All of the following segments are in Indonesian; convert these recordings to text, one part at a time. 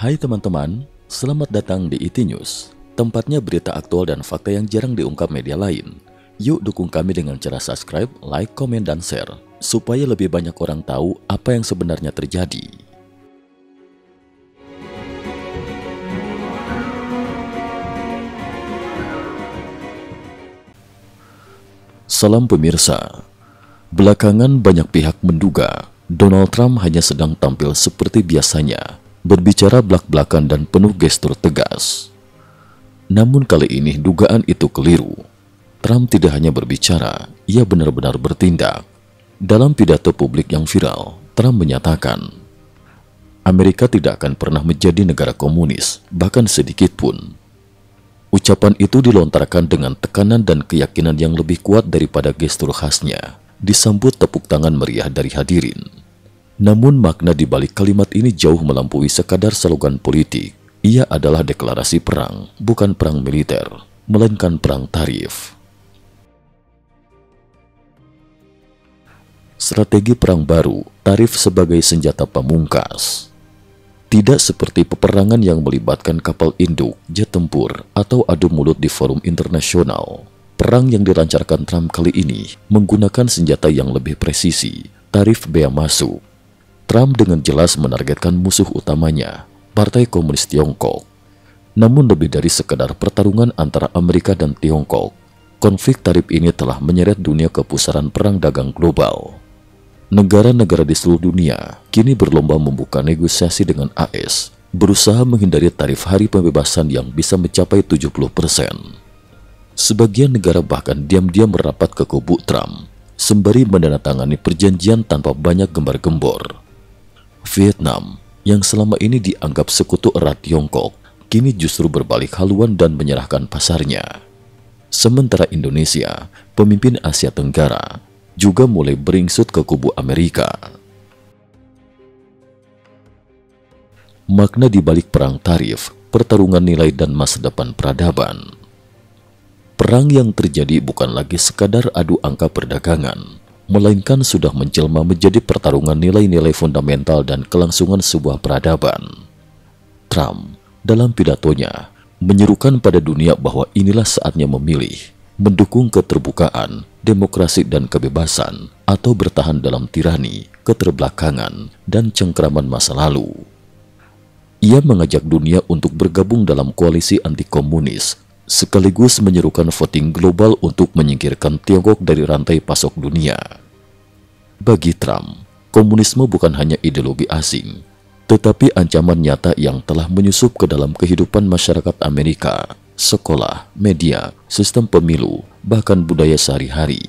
Hai teman-teman, selamat datang di IT News, tempatnya berita aktual dan fakta yang jarang diungkap media lain. Yuk dukung kami dengan cara subscribe, like, komen, dan share, supaya lebih banyak orang tahu apa yang sebenarnya terjadi. Salam pemirsa. Belakangan banyak pihak menduga Donald Trump hanya sedang tampil seperti biasanya, berbicara blak-blakan dan penuh gestur tegas. Namun kali ini dugaan itu keliru. Trump tidak hanya berbicara, ia benar-benar bertindak. Dalam pidato publik yang viral, Trump menyatakan, Amerika tidak akan pernah menjadi negara komunis, bahkan sedikit pun. Ucapan itu dilontarkan dengan tekanan dan keyakinan yang lebih kuat daripada gestur khasnya, disambut tepuk tangan meriah dari hadirin. Namun makna di balik kalimat ini jauh melampaui sekadar slogan politik. Ia adalah deklarasi perang, bukan perang militer, melainkan perang tarif. Strategi perang baru, tarif sebagai senjata pamungkas. Tidak seperti peperangan yang melibatkan kapal induk, jet tempur, atau adu mulut di forum internasional. Perang yang dilancarkan Trump kali ini menggunakan senjata yang lebih presisi, tarif bea masuk. Trump dengan jelas menargetkan musuh utamanya, Partai Komunis Tiongkok. Namun lebih dari sekedar pertarungan antara Amerika dan Tiongkok, konflik tarif ini telah menyeret dunia ke pusaran perang dagang global. Negara-negara di seluruh dunia kini berlomba membuka negosiasi dengan AS, berusaha menghindari tarif hari pembebasan yang bisa mencapai 70%. Sebagian negara bahkan diam-diam merapat ke kubu Trump, sembari menandatangani perjanjian tanpa banyak gembar-gembor. Vietnam, yang selama ini dianggap sekutu erat Tiongkok, kini justru berbalik haluan dan menyerahkan pasarnya. Sementara Indonesia, pemimpin Asia Tenggara, juga mulai beringsut ke kubu Amerika. Makna di balik perang tarif, pertarungan nilai dan masa depan peradaban. Perang yang terjadi bukan lagi sekadar adu angka perdagangan, melainkan sudah menjelma menjadi pertarungan nilai-nilai fundamental dan kelangsungan sebuah peradaban. Trump dalam pidatonya menyerukan pada dunia bahwa inilah saatnya memilih, mendukung keterbukaan, demokrasi dan kebebasan, atau bertahan dalam tirani, keterbelakangan, dan cengkraman masa lalu. Ia mengajak dunia untuk bergabung dalam koalisi anti-komunis, sekaligus menyerukan voting global untuk menyingkirkan Tiongkok dari rantai pasok dunia. Bagi Trump, komunisme bukan hanya ideologi asing, tetapi ancaman nyata yang telah menyusup ke dalam kehidupan masyarakat Amerika, sekolah, media, sistem pemilu, bahkan budaya sehari-hari.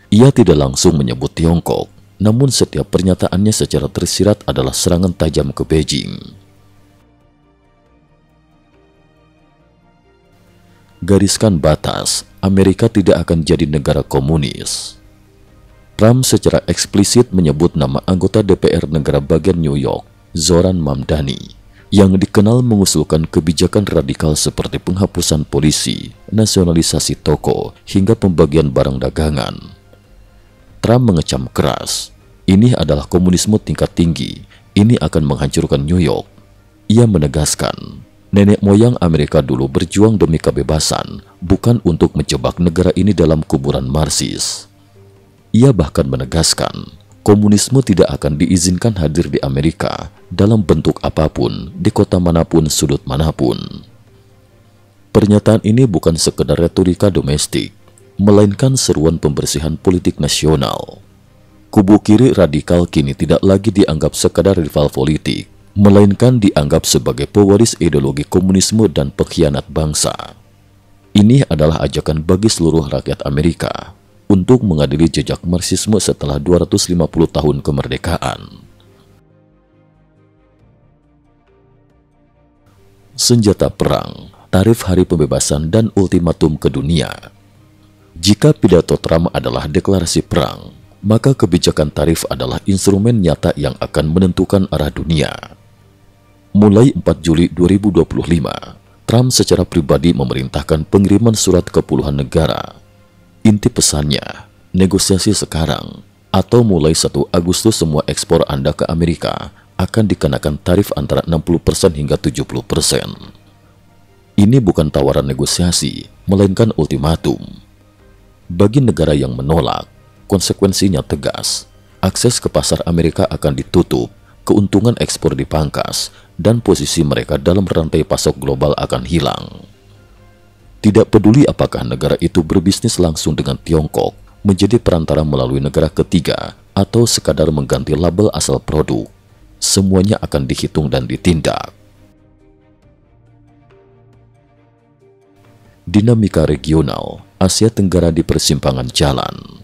Ia tidak langsung menyebut Tiongkok, namun setiap pernyataannya secara tersirat adalah serangan tajam ke Beijing. Gariskan batas, Amerika tidak akan jadi negara komunis. Trump secara eksplisit menyebut nama anggota DPR negara bagian New York, Zoran Mamdani, yang dikenal mengusulkan kebijakan radikal seperti penghapusan polisi, nasionalisasi toko, hingga pembagian barang dagangan. Trump mengecam keras, ini adalah komunisme tingkat tinggi, ini akan menghancurkan New York. Ia menegaskan, nenek moyang Amerika dulu berjuang demi kebebasan, bukan untuk menjebak negara ini dalam kuburan Marxis. Ia bahkan menegaskan, komunisme tidak akan diizinkan hadir di Amerika dalam bentuk apapun, di kota manapun, sudut manapun. Pernyataan ini bukan sekedar retorika domestik, melainkan seruan pembersihan politik nasional. Kubu kiri radikal kini tidak lagi dianggap sekadar rival politik, melainkan dianggap sebagai pewaris ideologi komunisme dan pengkhianat bangsa. Ini adalah ajakan bagi seluruh rakyat Amerika untuk mengadili jejak Marxisme setelah 250 tahun kemerdekaan. Senjata perang, tarif hari pembebasan dan ultimatum ke dunia. Jika pidato Trump adalah deklarasi perang, maka kebijakan tarif adalah instrumen nyata yang akan menentukan arah dunia. Mulai 4 Juli 2025, Trump secara pribadi memerintahkan pengiriman surat ke puluhan negara. Inti pesannya, negosiasi sekarang, atau mulai 1 Agustus semua ekspor Anda ke Amerika akan dikenakan tarif antara 60% hingga 70%. Ini bukan tawaran negosiasi, melainkan ultimatum. Bagi negara yang menolak, konsekuensinya tegas. Akses ke pasar Amerika akan ditutup, keuntungan ekspor dipangkas, dan posisi mereka dalam rantai pasok global akan hilang. Tidak peduli apakah negara itu berbisnis langsung dengan Tiongkok, menjadi perantara melalui negara ketiga, atau sekadar mengganti label asal produk, semuanya akan dihitung dan ditindak. Dinamika regional, Asia Tenggara di persimpangan jalan.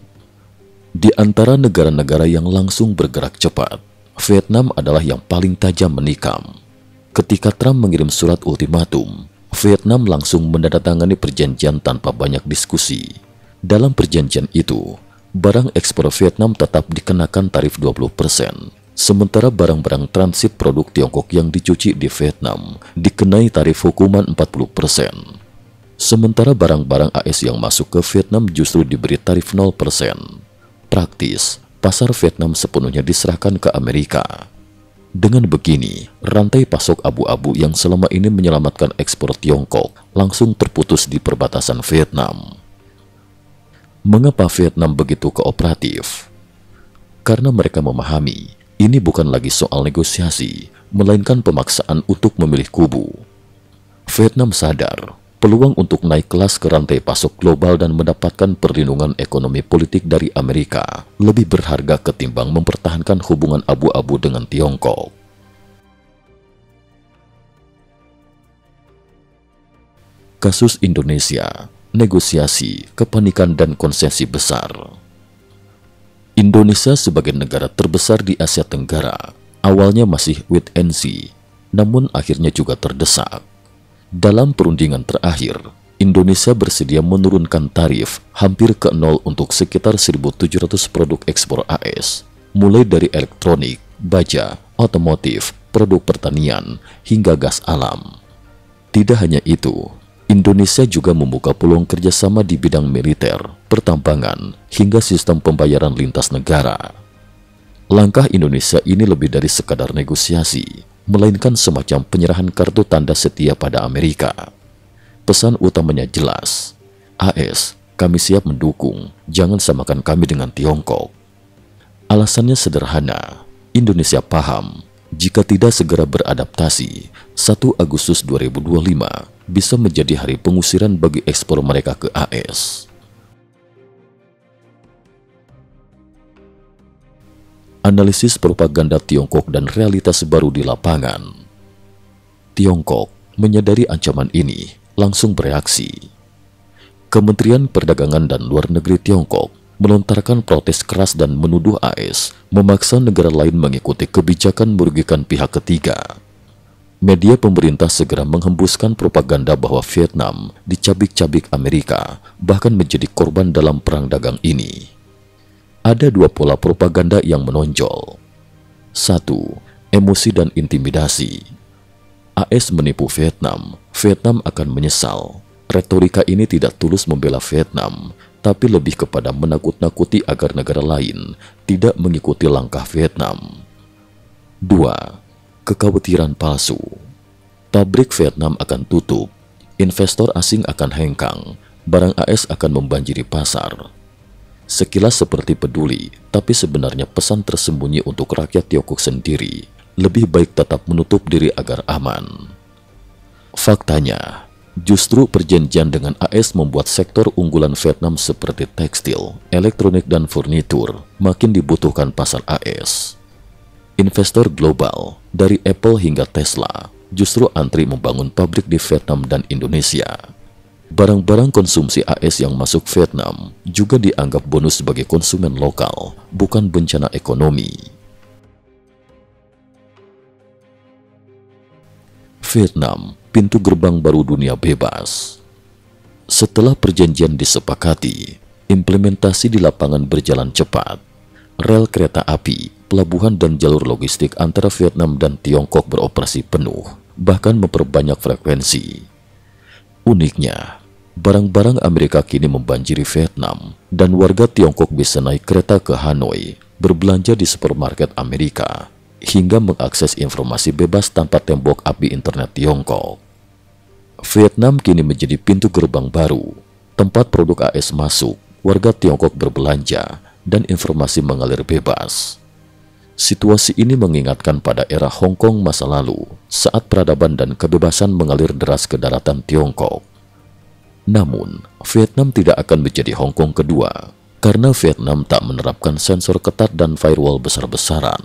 Di antara negara-negara yang langsung bergerak cepat, Vietnam adalah yang paling tajam menikam. Ketika Trump mengirim surat ultimatum, Vietnam langsung menandatangani perjanjian tanpa banyak diskusi. Dalam perjanjian itu, barang ekspor Vietnam tetap dikenakan tarif 20%, sementara barang-barang transit produk Tiongkok yang dicuci di Vietnam dikenai tarif hukuman 40%. Sementara barang-barang AS yang masuk ke Vietnam justru diberi tarif 0%. Praktis, pasar Vietnam sepenuhnya diserahkan ke Amerika. Dengan begini, rantai pasok abu-abu yang selama ini menyelamatkan ekspor Tiongkok langsung terputus di perbatasan Vietnam. Mengapa Vietnam begitu kooperatif? Karena mereka memahami, ini bukan lagi soal negosiasi, melainkan pemaksaan untuk memilih kubu. Vietnam sadar, peluang untuk naik kelas ke rantai pasok global dan mendapatkan perlindungan ekonomi politik dari Amerika lebih berharga ketimbang mempertahankan hubungan abu-abu dengan Tiongkok. Kasus Indonesia, negosiasi, kepanikan dan konsesi besar. Indonesia sebagai negara terbesar di Asia Tenggara, awalnya masih wait and see, namun akhirnya juga terdesak. Dalam perundingan terakhir, Indonesia bersedia menurunkan tarif hampir ke nol untuk sekitar 1.700 produk ekspor AS, mulai dari elektronik, baja, otomotif, produk pertanian, hingga gas alam. Tidak hanya itu, Indonesia juga membuka peluang kerjasama di bidang militer, pertambangan, hingga sistem pembayaran lintas negara. Langkah Indonesia ini lebih dari sekadar negosiasi, melainkan semacam penyerahan kartu tanda setia pada Amerika. Pesan utamanya jelas, AS, kami siap mendukung, jangan samakan kami dengan Tiongkok. Alasannya sederhana, Indonesia paham, jika tidak segera beradaptasi, 1 Agustus 2025 bisa menjadi hari pengusiran bagi ekspor mereka ke AS. Analisis propaganda Tiongkok dan realitas baru di lapangan. Tiongkok menyadari ancaman ini, langsung bereaksi. Kementerian Perdagangan dan Luar Negeri Tiongkok melontarkan protes keras dan menuduh AS memaksa negara lain mengikuti kebijakan merugikan pihak ketiga. Media pemerintah segera menghembuskan propaganda bahwa Vietnam dicabik-cabik Amerika, bahkan menjadi korban dalam perang dagang ini. Ada dua pola propaganda yang menonjol. 1. Emosi dan intimidasi. AS menipu Vietnam, Vietnam akan menyesal. Retorika ini tidak tulus membela Vietnam, tapi lebih kepada menakut-nakuti agar negara lain tidak mengikuti langkah Vietnam. 2. Kekhawatiran palsu. Pabrik Vietnam akan tutup, investor asing akan hengkang, barang AS akan membanjiri pasar. Sekilas seperti peduli, tapi sebenarnya pesan tersembunyi untuk rakyat Tiongkok sendiri. Lebih baik tetap menutup diri agar aman. Faktanya, justru perjanjian dengan AS membuat sektor unggulan Vietnam seperti tekstil, elektronik, dan furnitur makin dibutuhkan pasar AS. Investor global, dari Apple hingga Tesla, justru antri membangun pabrik di Vietnam dan Indonesia. Barang-barang konsumsi AS yang masuk Vietnam juga dianggap bonus sebagai konsumen lokal, bukan bencana ekonomi. Vietnam, pintu gerbang baru dunia bebas. Setelah perjanjian disepakati, implementasi di lapangan berjalan cepat. Rel kereta api, pelabuhan dan jalur logistik antara Vietnam dan Tiongkok beroperasi penuh, bahkan memperbanyak frekuensi. Uniknya, barang-barang Amerika kini membanjiri Vietnam dan warga Tiongkok bisa naik kereta ke Hanoi, berbelanja di supermarket Amerika, hingga mengakses informasi bebas tanpa tembok api internet Tiongkok. Vietnam kini menjadi pintu gerbang baru, tempat produk AS masuk, warga Tiongkok berbelanja, dan informasi mengalir bebas. Situasi ini mengingatkan pada era Hong Kong masa lalu, saat peradaban dan kebebasan mengalir deras ke daratan Tiongkok. Namun, Vietnam tidak akan menjadi Hong Kong kedua, karena Vietnam tak menerapkan sensor ketat dan firewall besar-besaran.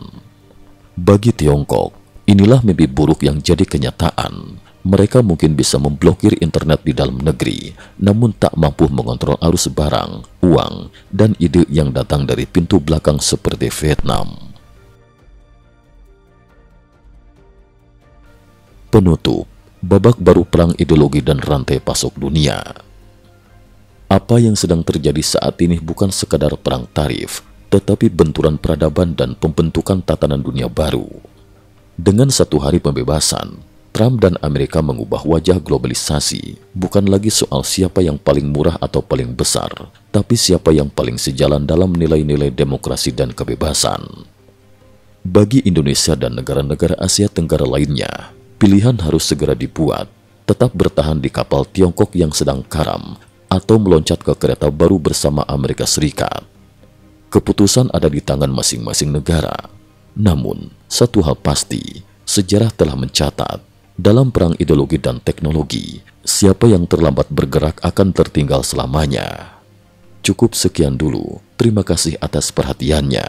Bagi Tiongkok, inilah mimpi buruk yang jadi kenyataan. Mereka mungkin bisa memblokir internet di dalam negeri, namun tak mampu mengontrol arus barang, uang, dan ide yang datang dari pintu belakang seperti Vietnam. Penutup, babak baru perang ideologi dan rantai pasok dunia. Apa yang sedang terjadi saat ini bukan sekadar perang tarif, tetapi benturan peradaban dan pembentukan tatanan dunia baru. Dengan 1 hari pembebasan, Trump dan Amerika mengubah wajah globalisasi, bukan lagi soal siapa yang paling murah atau paling besar, tapi siapa yang paling sejalan dalam nilai-nilai demokrasi dan kebebasan. Bagi Indonesia dan negara-negara Asia Tenggara lainnya, pilihan harus segera dibuat, tetap bertahan di kapal Tiongkok yang sedang karam, atau meloncat ke kereta baru bersama Amerika Serikat. Keputusan ada di tangan masing-masing negara. Namun, satu hal pasti, sejarah telah mencatat, dalam perang ideologi dan teknologi, siapa yang terlambat bergerak akan tertinggal selamanya. Cukup sekian dulu, terima kasih atas perhatiannya.